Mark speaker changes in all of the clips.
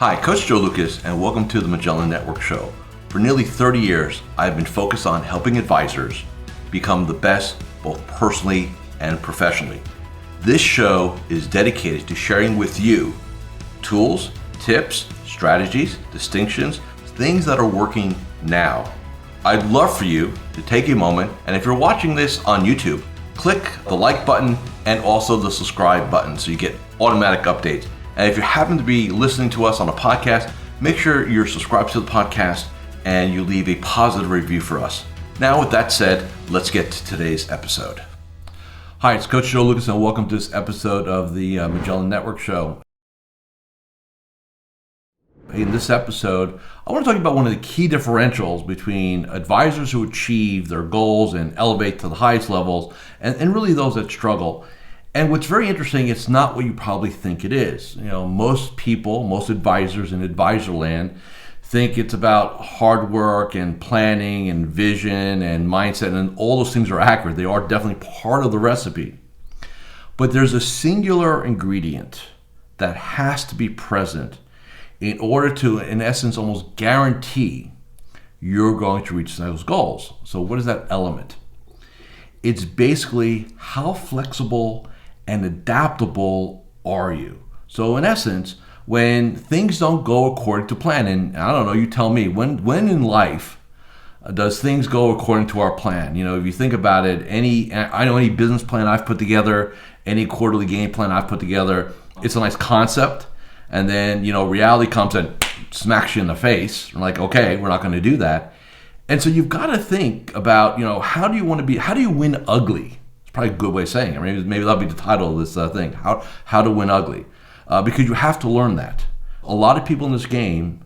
Speaker 1: Hi, Coach Joe Lukacs, and welcome to the Magellan Network Show. For nearly 30 years, I've been focused on helping advisors become the best both personally and professionally. This show is dedicated to sharing with you tools, tips, strategies, distinctions, things that are working now. I'd love for you to take a moment, and if you're watching this on YouTube, click the like button and also the subscribe button so you get automatic updates. And if you happen to be listening to us on a podcast, make sure you're subscribed to the podcast and you leave a positive review for us. Now, with that said, let's get to today's episode. Hi, it's Coach Joe Lukacs, and welcome to this episode of the Magellan Network Show. In this episode, I want to talk about one of the key differentials between advisors who achieve their goals and elevate to the highest levels and really those that struggle. And what's very interesting, it's not what you probably think it is. You know, most people, most advisors in advisor land think it's about hard work and planning and vision and mindset, and all those things are accurate. They are definitely part of the recipe. But there's a singular ingredient that has to be present in order to, in essence, almost guarantee you're going to reach those goals. So what is that element? It's basically how flexible and adaptable are you? So in essence, when things don't go according to plan, and I don't know, you tell me, when in life does things go according to our plan? You know, if you think about it, I know any business plan I've put together, any quarterly game plan I've put together, it's a nice concept, and then, you know, reality comes and smacks you in the face. We're like, okay, we're not going to do that. And so you've got to think about, you know, how do you win ugly? It's probably a good way of saying it. Maybe that'll be the title of this thing, how to win ugly. Because you have to learn that. A lot of people in this game,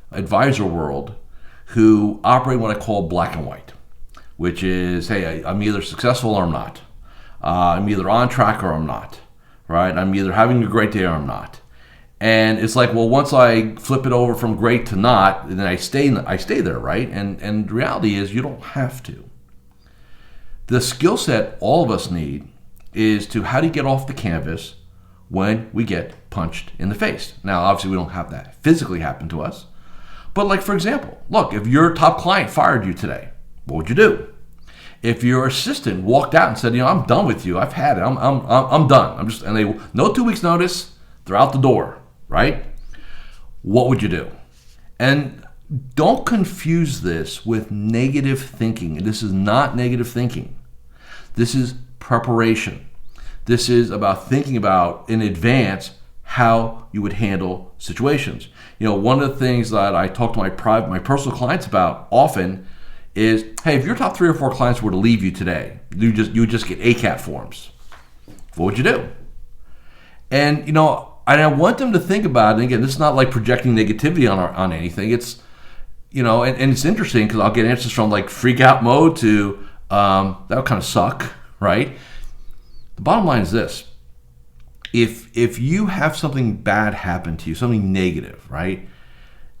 Speaker 1: advisor world, who operate what I call black and white, which is, hey, I'm either successful or I'm not. I'm either on track or I'm not, right? I'm either having a great day or I'm not. And it's like, well, once I flip it over from great to not, then I stay there, right? And the reality is you don't have to. The skill set all of us need is to how do you get off the canvas when we get punched in the face. Now, obviously, we don't have that physically happen to us. But like, for example, look, if your top client fired you today, what would you do? If your assistant walked out and said, you know, I'm done with you, I've had it, I'm done. And they, no 2 weeks notice, they're out the door, right? What would you do? And don't confuse this with negative thinking. This is not negative thinking. This is preparation. This is about thinking about in advance how you would handle situations. You know, one of the things that I talk to my personal clients about often is, hey, if your top 3 or 4 clients were to leave you today, you would just get ACAT forms. What would you do? And you know, I want them to think about it. And again, this is not like projecting negativity on anything. It's, you know, and it's interesting because I'll get answers from like freak out mode to that would kind of suck, right? The bottom line is this. If you have something bad happen to you, something negative, right?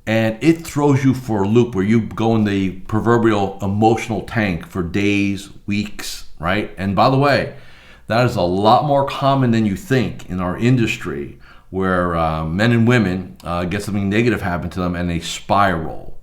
Speaker 1: And it throws you for a loop where you go in the proverbial emotional tank for days, weeks, right? And by the way, that is a lot more common than you think in our industry where men and women get something negative happen to them and they spiral.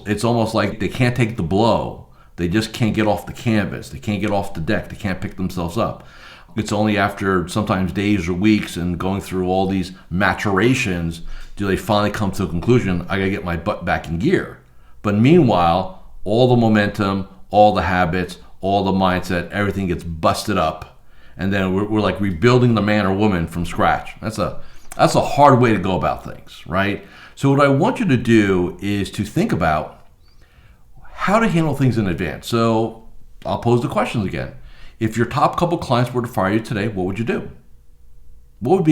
Speaker 1: It's almost like they can't take the blow. They just can't get off the canvas. They can't get off the deck. They can't pick themselves up. It's only after sometimes days or weeks and going through all these maturations do they finally come to a conclusion, I gotta get my butt back in gear. But meanwhile, all the momentum, all the habits, all the mindset, everything gets busted up. And then we're like rebuilding the man or woman from scratch. That's a hard way to go about things, right? So what I want you to do is to think about how to handle things in advance. So I'll pose the questions again. If your top couple clients were to fire you today, what would you do? What would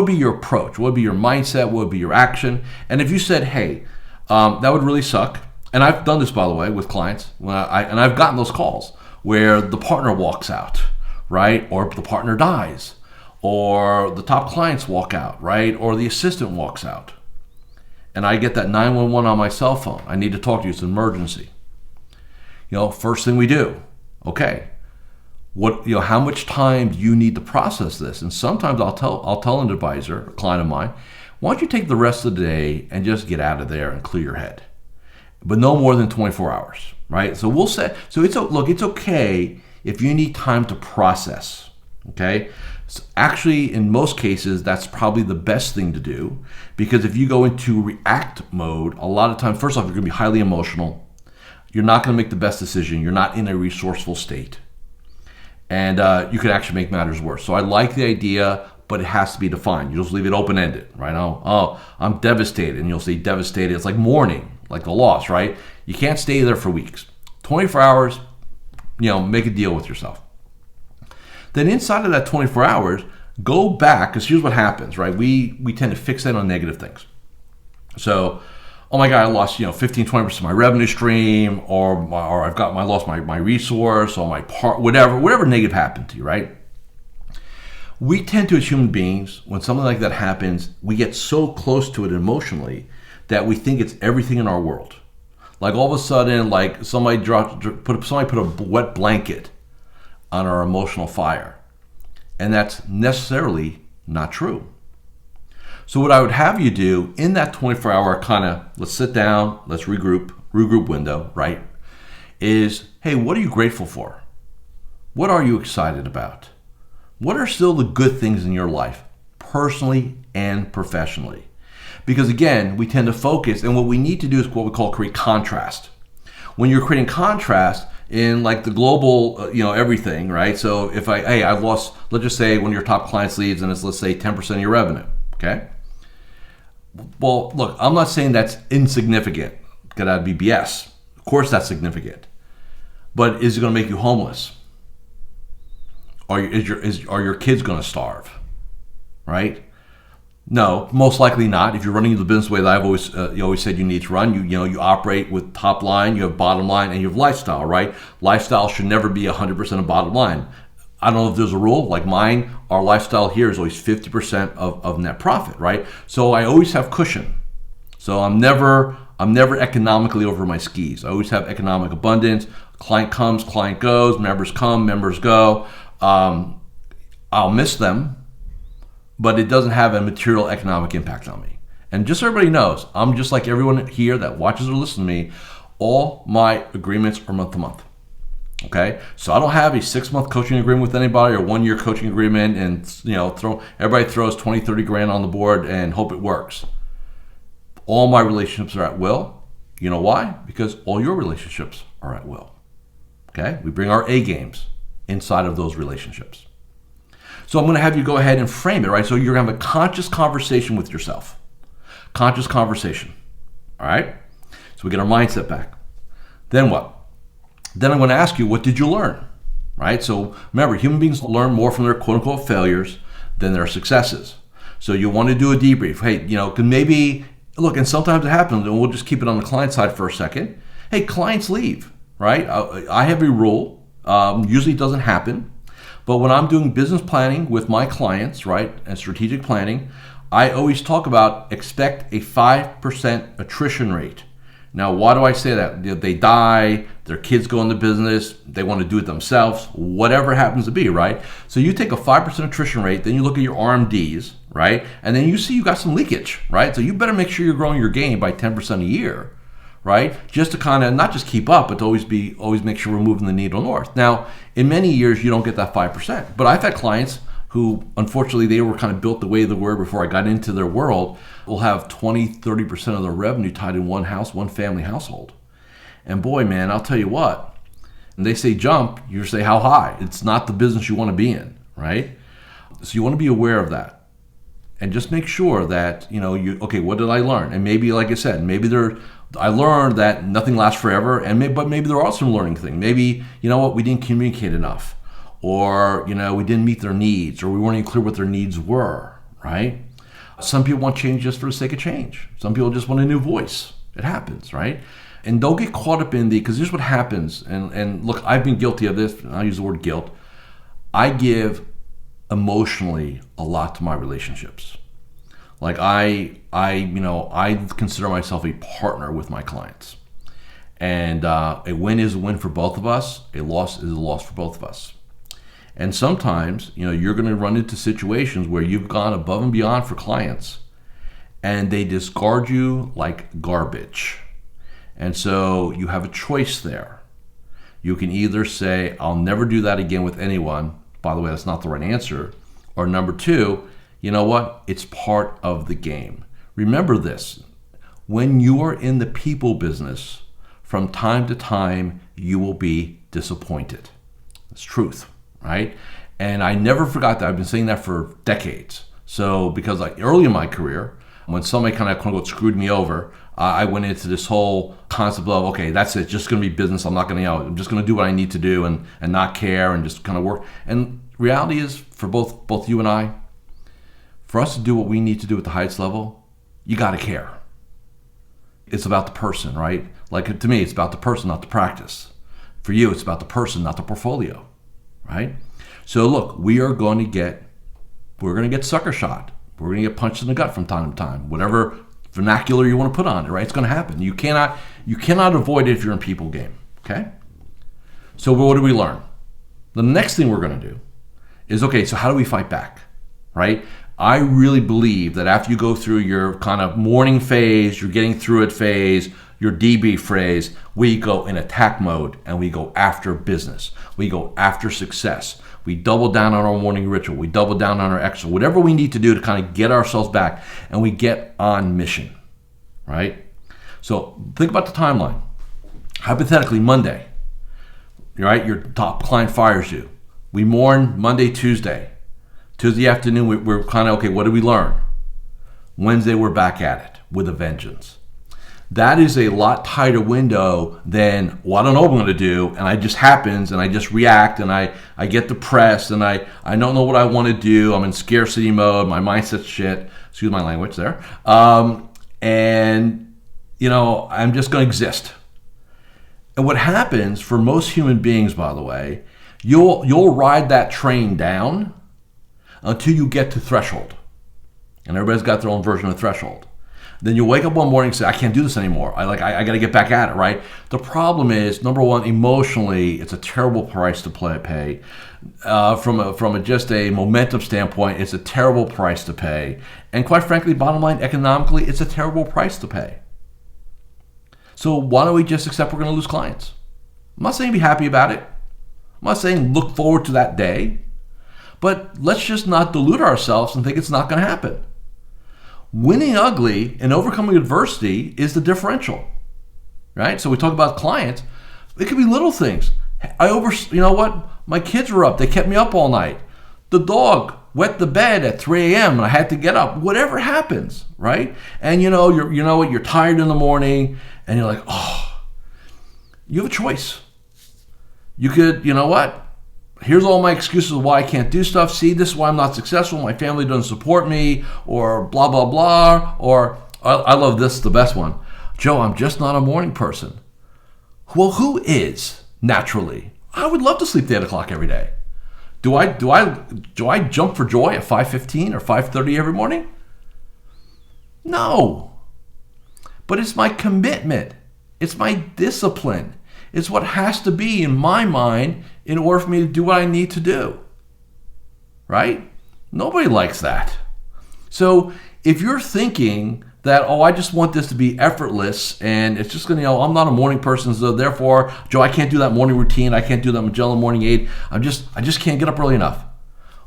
Speaker 1: be your approach? What would be your mindset? What would be your action? And if you said, hey, that would really suck. And I've done this, by the way, with clients. And I've gotten those calls where the partner walks out, right? Or the partner dies. Or the top clients walk out, right? Or the assistant walks out. And I get that 911 on my cell phone. I need to talk to you. It's an emergency. You know, first thing we do, okay, how much time do you need to process this? And sometimes I'll tell an advisor, a client of mine, why don't you take the rest of the day and just get out of there and clear your head? But no more than 24 hours, right? So we'll say, so it's okay if you need time to process, okay? So actually, in most cases, that's probably the best thing to do, because if you go into react mode, a lot of times, first off, you're gonna be highly emotional. You're not gonna make the best decision. You're not in a resourceful state. And you could actually make matters worse. So I like the idea, but it has to be defined. You just leave it open-ended, right? Oh, I'm devastated, and you'll say devastated. It's like mourning, like the loss, right? You can't stay there for weeks. 24 hours, make a deal with yourself. Then inside of that 24 hours, go back, because here's what happens, right? We tend to fixate on negative things. So, oh my God, I lost 15, 20% of my revenue stream, or I lost my resource, or my part, whatever negative happened to you, right? We tend to, as human beings, when something like that happens, we get so close to it emotionally that we think it's everything in our world. Like all of a sudden, like somebody put a wet blanket on our emotional fire. And that's necessarily not true. So what I would have you do in that 24-hour let's sit down, let's regroup window, right? Is, hey, what are you grateful for? What are you excited about? What are still the good things in your life, personally and professionally? Because again, we tend to focus, and what we need to do is what we call create contrast. When you're creating contrast in like the global, everything, right? So if I've lost, let's just say one of your top clients leaves and it's, let's say 10% of your revenue, okay? Well, look, I'm not saying that's insignificant, because that'd be BS. Of course that's significant. But is it gonna make you homeless? Are your kids gonna starve, right? No, most likely not. If you're running the business the way that I've always you always said you need to run, you operate with top line, you have bottom line, and you have lifestyle, right? Lifestyle should never be 100% of bottom line. I don't know if there's a rule like mine. Our lifestyle here is always 50% of net profit, right? So I always have cushion. So I'm never economically over my skis. I always have economic abundance. Client comes, client goes. Members come, members go. I'll miss them, but it doesn't have a material economic impact on me. And just so everybody knows, I'm just like everyone here that watches or listens to me. All my agreements are month to month. Okay, so I don't have a 6-month coaching agreement with anybody or 1-year coaching agreement, and everybody throws 20, 30 grand on the board and hope it works. All my relationships are at will. You know why? Because all your relationships are at will. Okay, we bring our A games inside of those relationships. So I'm going to have you go ahead and frame it, right? So you're going to have a conscious conversation with yourself. Conscious conversation. All right? So we get our mindset back. Then what? Then I'm going to ask you, what did you learn? Right? So remember, human beings learn more from their quote-unquote failures than their successes. So you want to do a debrief. Hey, because maybe, look, and sometimes it happens, and we'll just keep it on the client side for a second. Hey, clients leave, right? I have a rule. Usually it doesn't happen. But when I'm doing business planning with my clients, right, and strategic planning, I always talk about expect a 5% attrition rate. Now, why do I say that? They die, their kids go into business, they want to do it themselves, whatever it happens to be, right? So you take a 5% attrition rate, then you look at your RMDs, right? And then you see you got some leakage, right? So you better make sure you're growing your game by 10% a year, right? Just to kind of not just keep up, but to always make sure we're moving the needle north. Now, in many years, you don't get that 5%. But I've had clients who, unfortunately, they were kind of built the way they were before I got into their world, will have 20, 30% of their revenue tied in one house, one family household. And boy, man, I'll tell you what, when they say jump, you say how high. It's not the business you want to be in, right? So you want to be aware of that. And just make sure that, okay, what did I learn? And maybe, like I said, I learned that nothing lasts forever, but maybe there are some learning things. Maybe, we didn't communicate enough, or, we didn't meet their needs, or we weren't even clear what their needs were, right? Some people want change just for the sake of change. Some people just want a new voice. It happens, right? And don't get caught up in because here's what happens. And look, I've been guilty of this. I'll use the word guilt. I give emotionally a lot to my relationships. Like I consider myself a partner with my clients. And a win is a win for both of us. A loss is a loss for both of us. And sometimes, you're going to run into situations where you've gone above and beyond for clients, and they discard you like garbage. And so you have a choice there. You can either say, I'll never do that again with anyone. By the way, that's not the right answer. Or number two, you know what? It's part of the game. Remember this. When you are in the people business, from time to time, you will be disappointed. It's truth, right? And I never forgot that. I've been saying that for decades. So because like early in my career, when somebody kind of quote unquote screwed me over, I went into this whole concept of, okay, that's it, just going to be business. I'm not going to, I'm just going to do what I need to do and not care and just kind of work. And reality is, for both you and I, for us to do what we need to do at the highest level, you got to care. It's about the person, right? Like to me, it's about the person, not the practice. For you, it's about the person, not the portfolio, right? So look, we're going to get sucker shot. We're going to get punched in the gut from time to time. Whatever vernacular you want to put on it, right? It's going to happen. You cannot avoid it if you're in people game, okay? So what do we learn? The next thing we're going to do is, okay, so how do we fight back, right? I really believe that after you go through your kind of mourning phase, you're getting through it phase, your DB phase, we go in attack mode and we go after business. We go after success. We double down on our morning ritual. We double down on our exercise. Whatever we need to do to kind of get ourselves back, and we get on mission, right? So think about the timeline. Hypothetically, Monday, right? Your top client fires you. We mourn Monday, Tuesday. Tuesday afternoon, we're kind of, okay, what did we learn? Wednesday, we're back at it with a vengeance. That is a lot tighter window than, well, I don't know what I'm going to do, and it just happens, and I just react, and I get depressed, and I don't know what I want to do. I'm in scarcity mode. My mindset's shit. Excuse my language there. And, I'm just going to exist. And what happens for most human beings, by the way, you'll ride that train down until you get to threshold. And everybody's got their own version of threshold. Then you wake up one morning and say, I can't do this anymore. I got to get back at it, right? The problem is, number one, emotionally, it's a terrible price to pay. From just a momentum standpoint, it's a terrible price to pay. And quite frankly, bottom line, economically, it's a terrible price to pay. So why don't we just accept we're going to lose clients? I'm not saying be happy about it. I'm not saying look forward to that day. But let's just not delude ourselves and think it's not going to happen. Winning ugly and overcoming adversity is the differential, right? So we talk about clients. It could be little things. You know what? My kids were up. They kept me up all night. The dog wet the bed at 3 a.m. and I had to get up. Whatever happens, right? And you're tired in the morning and you're like, oh, you have a choice. You could, here's all my excuses of why I can't do stuff. See, this is why I'm not successful. My family doesn't support me, or blah, blah, blah. Or I love this, the best one. Joe, I'm just not a morning person. Well, who is naturally? I would love to sleep to 8 o'clock every day. Do I jump for joy at 5:15 or 5:30 every morning? No. But it's my commitment. It's my discipline. It's what has to be in my mind in order for me to do what I need to do, right? Nobody likes that. So if you're thinking that, I just want this to be effortless and it's just going to, I'm not a morning person, so therefore, Joe, I can't do that morning routine. I can't do that Magellan morning aid. I just can't get up early enough.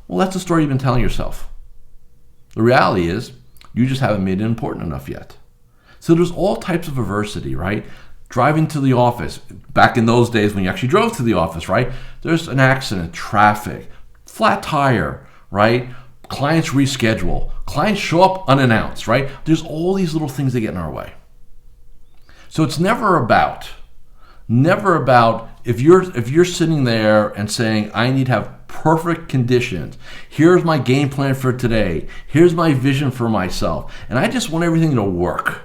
Speaker 1: Well, that's the story you've been telling yourself. The reality is you just haven't made it important enough yet. So there's all types of adversity, right? Driving to the office, back in those days when you actually drove to the office, right? There's an accident, traffic, flat tire, right? Clients reschedule, clients show up unannounced, right? There's all these little things that get in our way. So it's never about if you're sitting there and saying, I need to have perfect conditions. Here's my game plan for today. Here's my vision for myself. And I just want everything to work.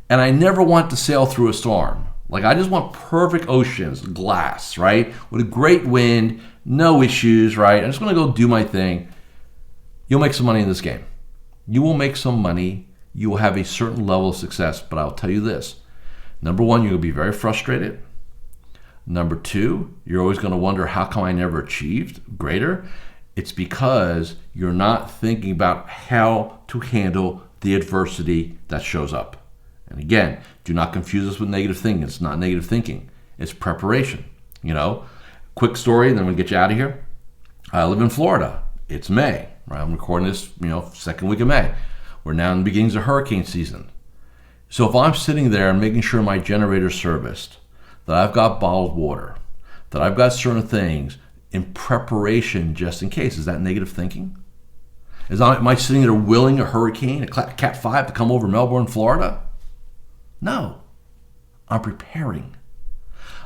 Speaker 1: And I never want to sail through a storm. Like, I just want perfect oceans, glass, right? With a great wind, no issues, right? I'm just going to go do my thing. You'll make some money in this game. You will make some money. You will have a certain level of success. But I'll tell you this. Number one, you'll be very frustrated. Number two, you're always going to wonder, how come I never achieved greater? It's because you're not thinking about how to handle the adversity that shows up. And again, do not confuse this with negative thinking. It's not negative thinking. It's preparation. Quick story, and then we'll get you out of here. I live in Florida. It's May, right? I'm recording this, second week of May. We're now in the beginnings of hurricane season. So if I'm sitting there and making sure my generator's serviced, that I've got bottled water, that I've got certain things in preparation just in case, is that negative thinking? Am I sitting there willing a hurricane, a Cat 5, to come over Melbourne, Florida? No. I'm preparing.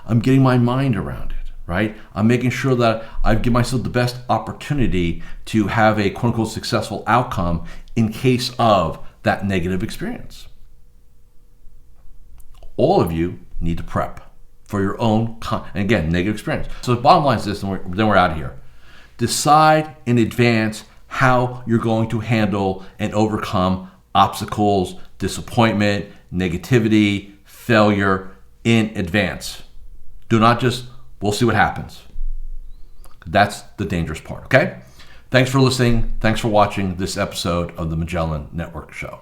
Speaker 1: I'm getting my mind around it, right? I'm making sure that I give myself the best opportunity to have a quote-unquote successful outcome in case of that negative experience. All of you need to prep for your own, and again, negative experience. So the bottom line is this, and then we're out of here. Decide in advance how you're going to handle and overcome obstacles, disappointment, negativity, failure in advance. Do not just, we'll see what happens. That's the dangerous part, okay? Thanks for listening. Thanks for watching this episode of the Magellan Network Show.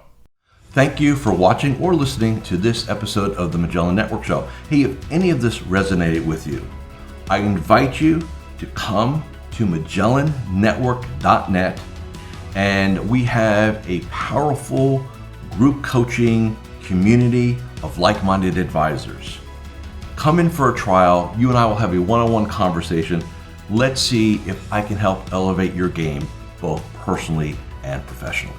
Speaker 1: Thank you for watching or listening to this episode of the Magellan Network Show. Hey, if any of this resonated with you, I invite you to come to MagellanNetwork.net, and we have a powerful group coaching community of like-minded advisors. Come in for a trial. You and I will have a one-on-one conversation. Let's see if I can help elevate your game both personally and professionally.